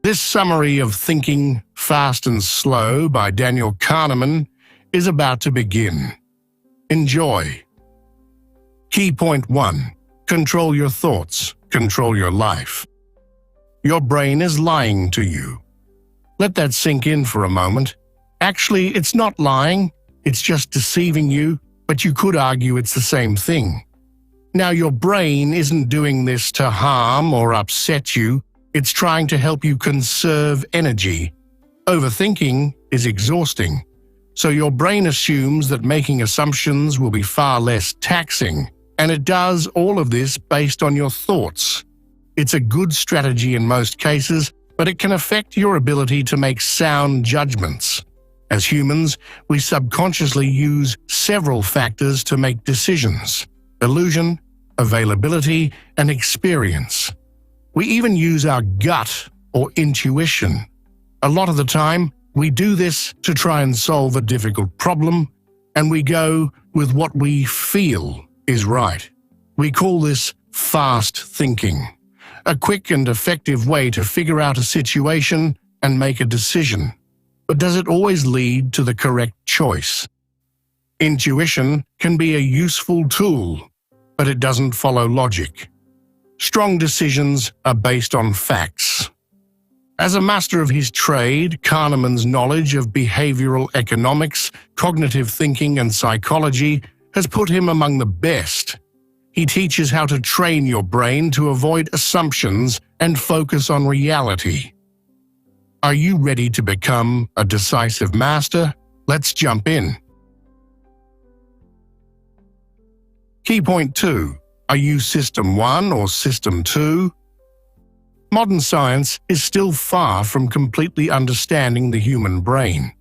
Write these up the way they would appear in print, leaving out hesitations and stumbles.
This summary of Thinking Fast and Slow by Daniel Kahneman is about to begin. Enjoy. Key point 1. Control your thoughts. Control your life. Your brain is lying to you. Let that sink in for a moment. Actually, it's not lying. It's just deceiving you, but you could argue it's the same thing. Now, your brain isn't doing this to harm or upset you. It's trying to help you conserve energy. Overthinking is exhausting, so your brain assumes that making assumptions will be far less taxing, and it does all of this based on your thoughts. It's a good strategy in most cases, but it can affect your ability to make sound judgments. As humans, we subconsciously use several factors to make decisions: illusion, availability, and experience. We even use our gut or intuition. A lot of the time, we do this to try and solve a difficult problem, and we go with what we feel is right. We call this fast thinking, a quick and effective way to figure out a situation and make a decision. But does it always lead to the correct choice? Intuition can be a useful tool, but it doesn't follow logic. Strong decisions are based on facts. As a master of his trade, Kahneman's knowledge of behavioral economics, cognitive thinking, and psychology has put him among the best. He teaches how to train your brain to avoid assumptions and focus on reality. Are you ready to become a decisive master? Let's jump in. Key point 2. Are you System 1 or System 2? Modern science is still far from completely understanding the human brain.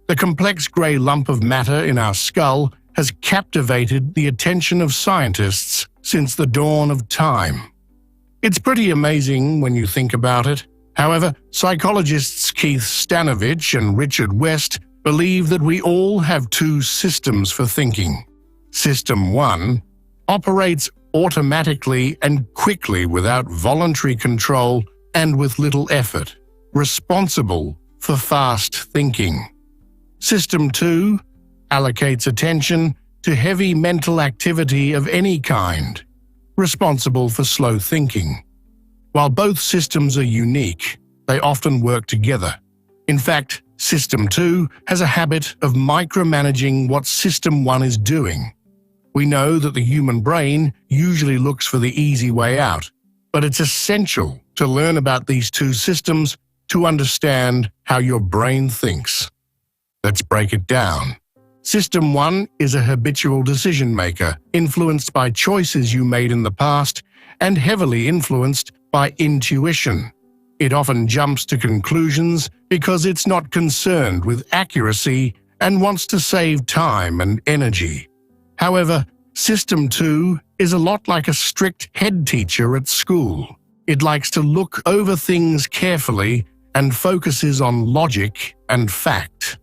The complex grey lump of matter in our skull has captivated the attention of scientists since the dawn of time. It's pretty amazing when you think about it. However, psychologists Keith Stanovich and Richard West believe that we all have two systems for thinking. System 1 operates automatically and quickly without voluntary control and with little effort, responsible for fast thinking. System 2 allocates attention to heavy mental activity of any kind, responsible for slow thinking. While both systems are unique, they often work together. In fact, System 2 has a habit of micromanaging what System 1 is doing. We know that the human brain usually looks for the easy way out, but it's essential to learn about these two systems to understand how your brain thinks. Let's break it down. System 1 is a habitual decision maker, influenced by choices you made in the past and heavily influenced by intuition. It often jumps to conclusions because it's not concerned with accuracy and wants to save time and energy. However, System 2 is a lot like a strict head teacher at school. It likes to look over things carefully and focuses on logic and fact.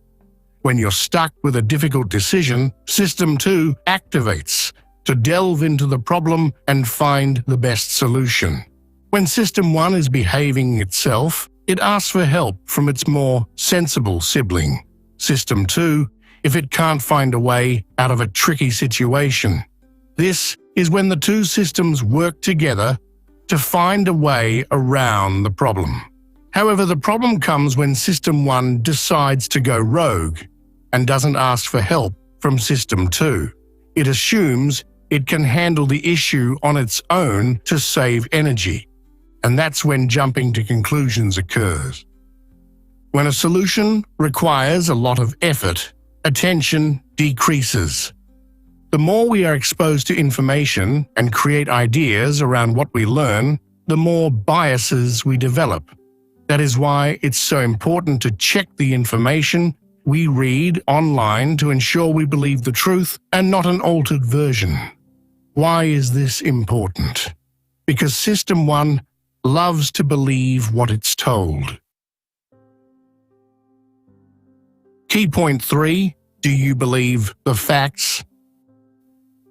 When you're stuck with a difficult decision, System 2 activates to delve into the problem and find the best solution. When System 1 is behaving itself, it asks for help from its more sensible sibling, System 2, if it can't find a way out of a tricky situation. This is when the two systems work together to find a way around the problem. However, the problem comes when System 1 decides to go rogue and doesn't ask for help from System 2. It assumes it can handle the issue on its own to save energy. And that's when jumping to conclusions occurs. When a solution requires a lot of effort, attention decreases. The more we are exposed to information and create ideas around what we learn, the more biases we develop. That is why it's so important to check the information we read online to ensure we believe the truth and not an altered version. Why is this important? Because System 1 loves to believe what it's told. Key point 3. Do you believe the facts?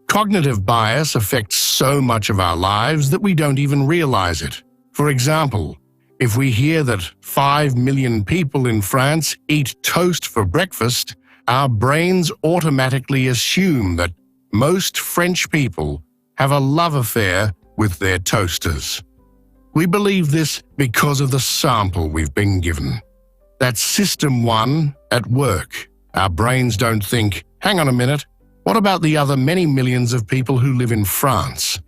Cognitive bias affects so much of our lives that we don't even realize it. For example, If we hear that 5 million people in France eat toast for breakfast, our brains automatically assume that most French people have a love affair with their toasters. We believe this because of the sample we've been given. That's System 1 at work. Our brains don't think, hang on a minute, what about the other many millions of people who live in France?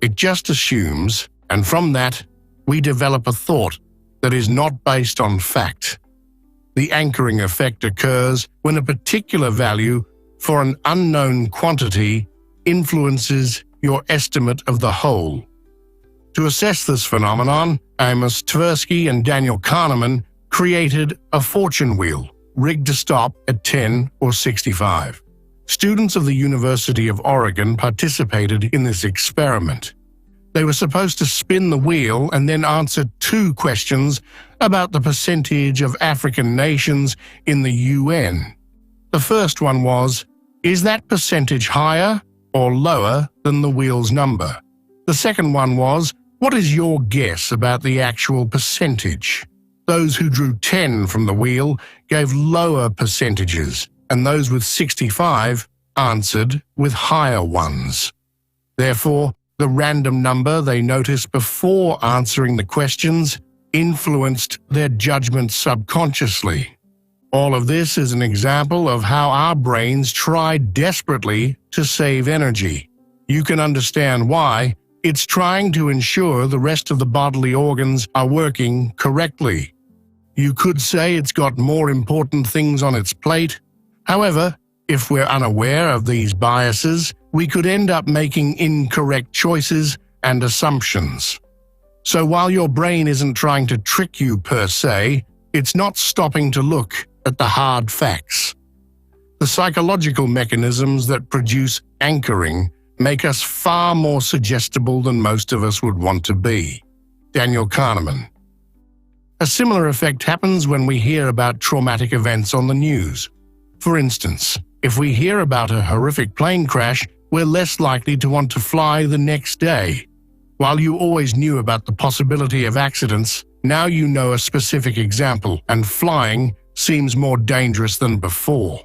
It just assumes, and from that, we develop a thought that is not based on fact. The anchoring effect occurs when a particular value for an unknown quantity influences your estimate of the whole. To assess this phenomenon, Amos Tversky and Daniel Kahneman created a fortune wheel rigged to stop at 10 or 65. Students of the University of Oregon participated in this experiment. They were supposed to spin the wheel and then answer 2 questions about the percentage of African nations in the UN. The first one was, is that percentage higher or lower than the wheel's number? The second one was, what is your guess about the actual percentage? Those who drew 10 from the wheel gave lower percentages, and those with 65 answered with higher ones. Therefore, the random number they noticed before answering the questions influenced their judgment subconsciously. All of this is an example of how our brains try desperately to save energy. You can understand why. It's trying to ensure the rest of the bodily organs are working correctly. You could say it's got more important things on its plate. However, if we're unaware of these biases, we could end up making incorrect choices and assumptions. So while your brain isn't trying to trick you per se, it's not stopping to look at the hard facts. The psychological mechanisms that produce anchoring make us far more suggestible than most of us would want to be. Daniel Kahneman. A similar effect happens when we hear about traumatic events on the news. For instance, if we hear about a horrific plane crash, we're less likely to want to fly the next day. While you always knew about the possibility of accidents, now you know a specific example, and flying seems more dangerous than before.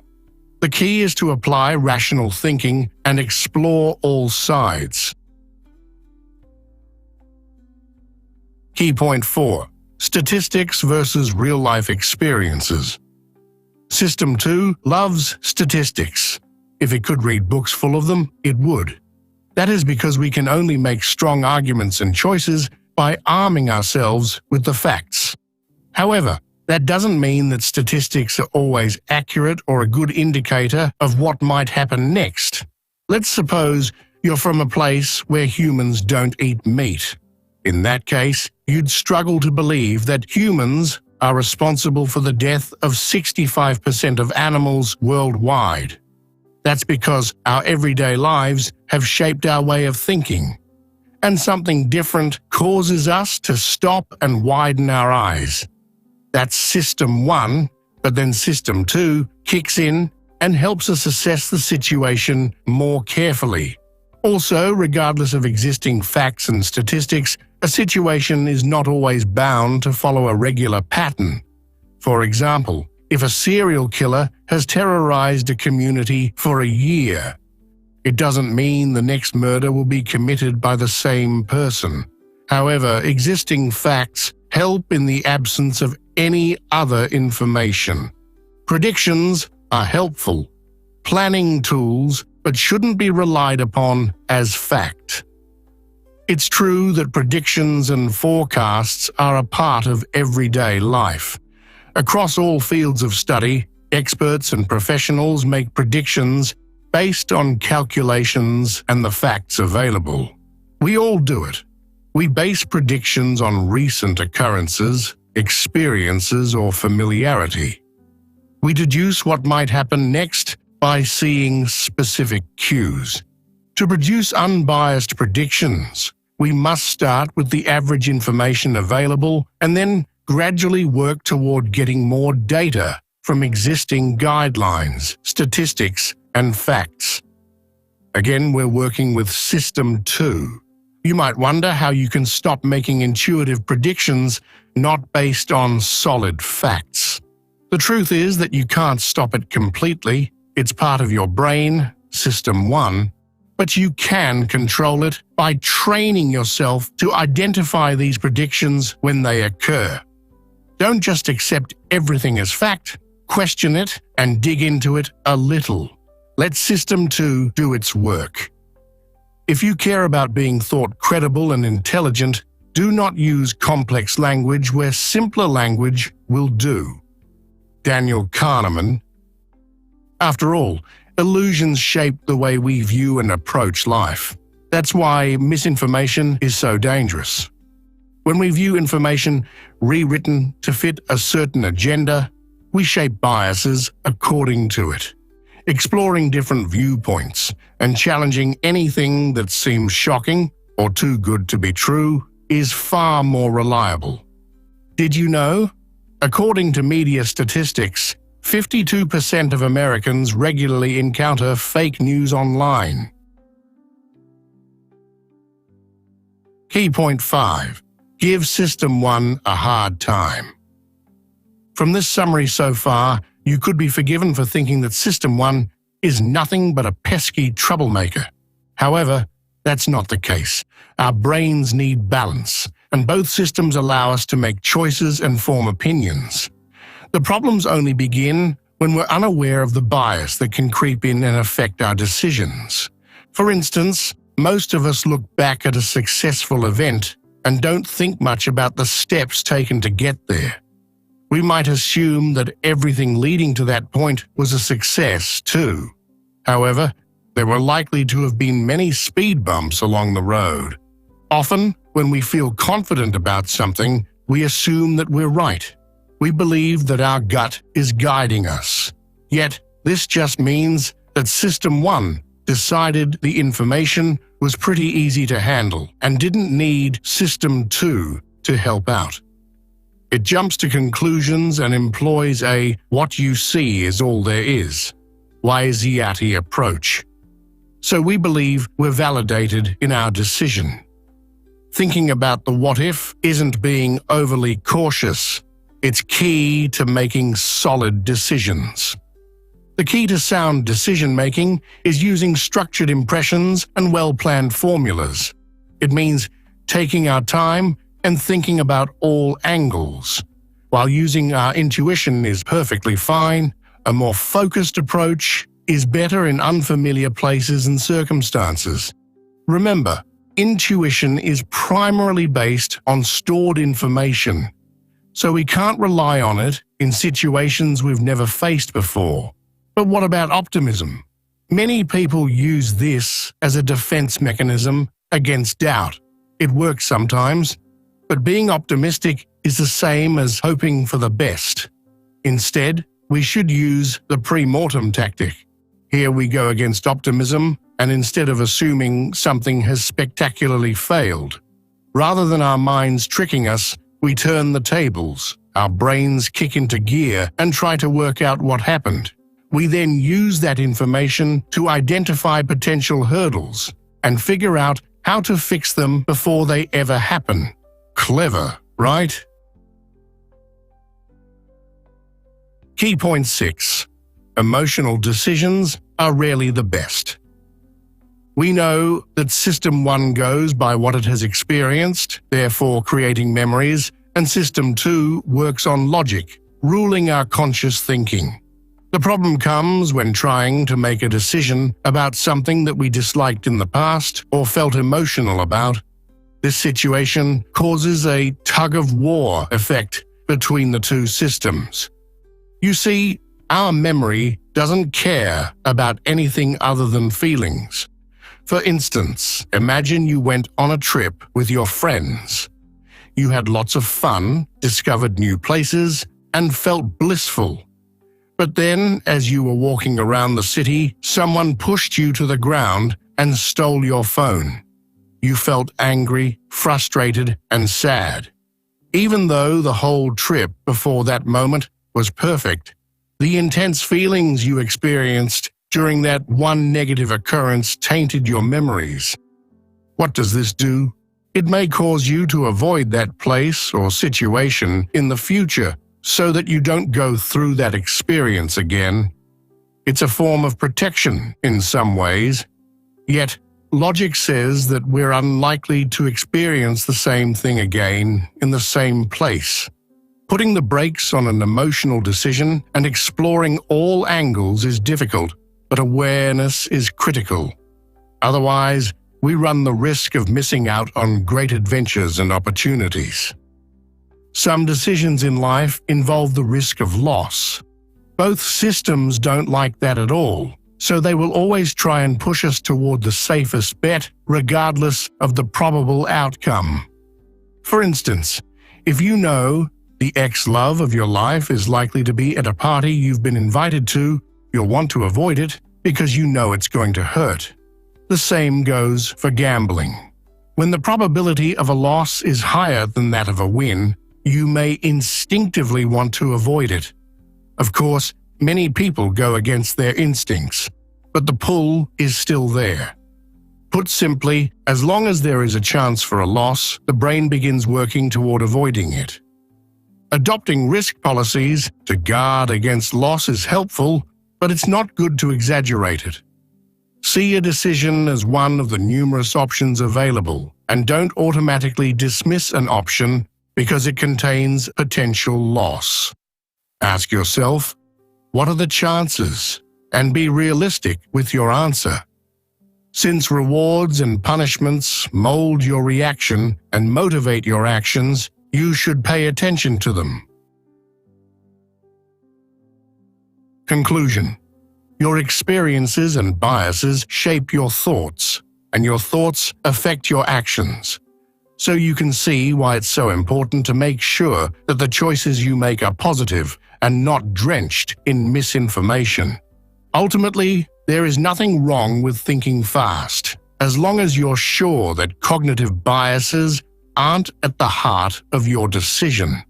The key is to apply rational thinking and explore all sides. Key point 4. Statistics versus real-life experiences. System 2 loves statistics. If it could read books full of them, it would. That is because we can only make strong arguments and choices by arming ourselves with the facts. However, that doesn't mean that statistics are always accurate or a good indicator of what might happen next. Let's suppose you're from a place where humans don't eat meat. In that case, you'd struggle to believe that humans are responsible for the death of 65% of animals worldwide. That's because our everyday lives have shaped our way of thinking, and something different causes us to stop and widen our eyes. That's System 1, but then System 2 kicks in and helps us assess the situation more carefully. Also, regardless of existing facts and statistics, a situation is not always bound to follow a regular pattern. For example, if a serial killer has terrorized a community for a year, it doesn't mean the next murder will be committed by the same person. However, existing facts help in the absence of any other information. Predictions are helpful, planning tools, but shouldn't be relied upon as fact. It's true that predictions and forecasts are a part of everyday life. Across all fields of study, experts and professionals make predictions based on calculations and the facts available. We all do it. We base predictions on recent occurrences, experiences, or familiarity. We deduce what might happen next by seeing specific cues. To produce unbiased predictions, we must start with the average information available and then gradually work toward getting more data from existing guidelines, statistics, and facts. Again, we're working with System 2. You might wonder how you can stop making intuitive predictions not based on solid facts. The truth is that you can't stop it completely. It's part of your brain, System 1, but you can control it by training yourself to identify these predictions when they occur. Don't just accept everything as fact, question it and dig into it a little. Let System 2 do its work. If you care about being thought credible and intelligent, do not use complex language where simpler language will do. Daniel Kahneman. After all, illusions shape the way we view and approach life. That's why misinformation is so dangerous. When we view information rewritten to fit a certain agenda, we shape biases according to it. Exploring different viewpoints and challenging anything that seems shocking or too good to be true is far more reliable. Did you know? According to media statistics, 52% of Americans regularly encounter fake news online. Key point 5. Give System 1 a hard time. From this summary so far, you could be forgiven for thinking that System 1 is nothing but a pesky troublemaker. However, that's not the case. Our brains need balance, and both systems allow us to make choices and form opinions. The problems only begin when we're unaware of the bias that can creep in and affect our decisions. For instance, most of us look back at a successful event and don't think much about the steps taken to get there. We might assume that everything leading to that point was a success too. However, there were likely to have been many speed bumps along the road. Often, when we feel confident about something, we assume that we're right. We believe that our gut is guiding us. Yet, this just means that System 1 decided the information was pretty easy to handle and didn't need System 2 to help out. It jumps to conclusions and employs a "what you see is all there is" Weissiati approach. So we believe we're validated in our decision. Thinking about the what-if isn't being overly cautious. It's key to making solid decisions. The key to sound decision-making is using structured impressions and well-planned formulas. It means taking our time and thinking about all angles. While using our intuition is perfectly fine, a more focused approach is better in unfamiliar places and circumstances. Remember, intuition is primarily based on stored information, so we can't rely on it in situations we've never faced before. But what about optimism? Many people use this as a defense mechanism against doubt. It works sometimes, but being optimistic is the same as hoping for the best. Instead, we should use the pre-mortem tactic. Here we go against optimism, and instead of assuming something has spectacularly failed, rather than our minds tricking us, we turn the tables. Our brains kick into gear and try to work out what happened. We then use that information to identify potential hurdles and figure out how to fix them before they ever happen. Clever, right? Key point 6. Emotional decisions are rarely the best. We know that System 1 goes by what it has experienced, therefore creating memories, and System 2 works on logic, ruling our conscious thinking. The problem comes when trying to make a decision about something that we disliked in the past or felt emotional about. This situation causes a tug-of-war effect between the two systems. You see, our memory doesn't care about anything other than feelings. For instance, imagine you went on a trip with your friends. You had lots of fun, discovered new places, and felt blissful. But then, as you were walking around the city, someone pushed you to the ground and stole your phone. You felt angry, frustrated, and sad. Even though the whole trip before that moment was perfect, the intense feelings you experienced during that one negative occurrence tainted your memories. What does this do? It may cause you to avoid that place or situation in the future so that you don't go through that experience again. It's a form of protection in some ways, yet logic says that we're unlikely to experience the same thing again in the same place. Putting the brakes on an emotional decision and exploring all angles is difficult, but awareness is critical. Otherwise, we run the risk of missing out on great adventures and opportunities. Some decisions in life involve the risk of loss. Both systems don't like that at all, so they will always try and push us toward the safest bet, regardless of the probable outcome. For instance, if you know the ex-love of your life is likely to be at a party you've been invited to, you'll want to avoid it because you know it's going to hurt. The same goes for gambling. When the probability of a loss is higher than that of a win, you may instinctively want to avoid it. Of course, many people go against their instincts, but the pull is still there. Put simply, as long as there is a chance for a loss, the brain begins working toward avoiding it. Adopting risk policies to guard against loss is helpful, but it's not good to exaggerate it. See a decision as one of the numerous options available, and don't automatically dismiss an option because it contains potential loss. Ask yourself, what are the chances? And be realistic with your answer. Since rewards and punishments mold your reaction and motivate your actions, you should pay attention to them. Conclusion. Your experiences and biases shape your thoughts, and your thoughts affect your actions. So you can see why it's so important to make sure that the choices you make are positive and not drenched in misinformation. Ultimately, there is nothing wrong with thinking fast, as long as you're sure that cognitive biases aren't at the heart of your decision.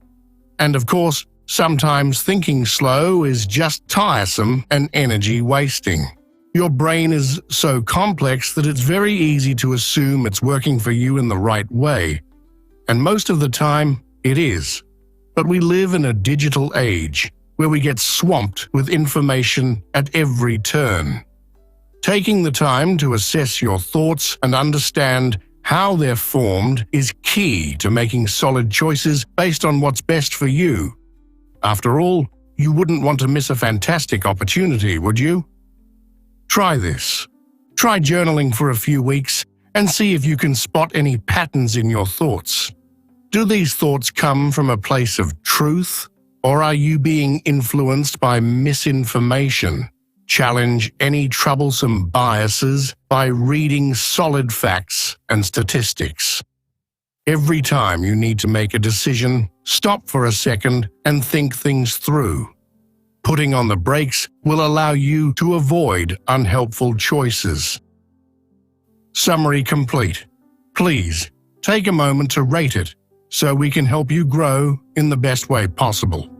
And of course, sometimes thinking slow is just tiresome and energy wasting. Your brain is so complex that it's very easy to assume it's working for you in the right way. And most of the time, it is. But we live in a digital age where we get swamped with information at every turn. Taking the time to assess your thoughts and understand how they're formed is key to making solid choices based on what's best for you. After all, you wouldn't want to miss a fantastic opportunity, would you? Try this. Try journaling for a few weeks and see if you can spot any patterns in your thoughts. Do these thoughts come from a place of truth, or are you being influenced by misinformation? Challenge any troublesome biases by reading solid facts and statistics. Every time you need to make a decision, stop for a second and think things through. Putting on the brakes will allow you to avoid unhelpful choices. Summary complete. Please take a moment to rate it so we can help you grow in the best way possible.